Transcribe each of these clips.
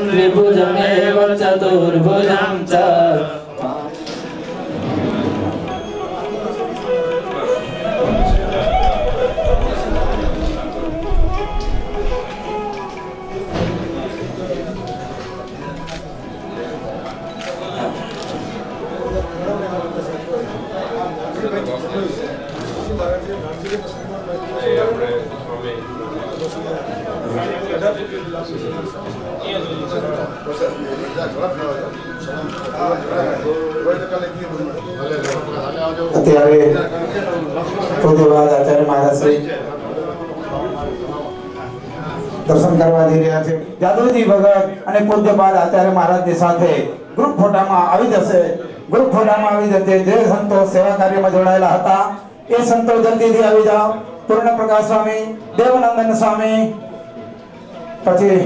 त्रिभुजमेव चतुर्भुजं च અત્યારે પૂજ્યપાદ આચાર્ય મહારાજ શ્રી દર્શન કરવા જઈ રહ્યા છે। જાદવજી ભગત અને પૂજ્યપાદ આચાર્ય મહારાજની સાથે ગ્રુપ ફોટામાં આવી જશે। ગ્રુપ ફોટામાં આવી જશે। જે સંતો સેવા કાર્યમાં જોડાયેલા હતા એ સંતો જલ્દીથી આવી જાઓ। પૂર્ણ પ્રકાશ સ્વામી, દેવનંદન સ્વામી, પછી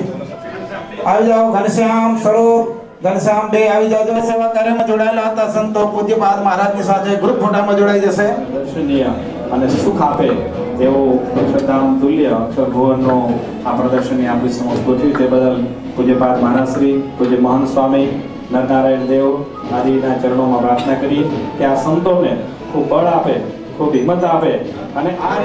આવી જાઓ। ઘનશ્યામ સ્વરૂપ, ઘનશ્યામ બે આવી જાઓ। સેવા કાર્યમાં જોડાયેલા હતા સંતો પૂજ્યપાદ મહારાજની સાથે ગ્રુપ ફોટામાં જોડાઈ જશે। દર્શનીય અને સુખ આપે તેવું અક્ષરધામ તુલ્ય અક્ષર ભુવનનો આ પ્રદર્શની આપણી સમક્ષ ગોઠવ્યું તે બદલ પૂજ્યપાદ મહારાજ શ્રી, પૂજ્ય મહંત સ્વામી, નરનારાયણ દેવ આદિના ચરણોમાં પ્રાર્થના કરીએ કે આ સંતોને ખૂબ બળ આપે, ખૂબ હિંમત આપે અને આ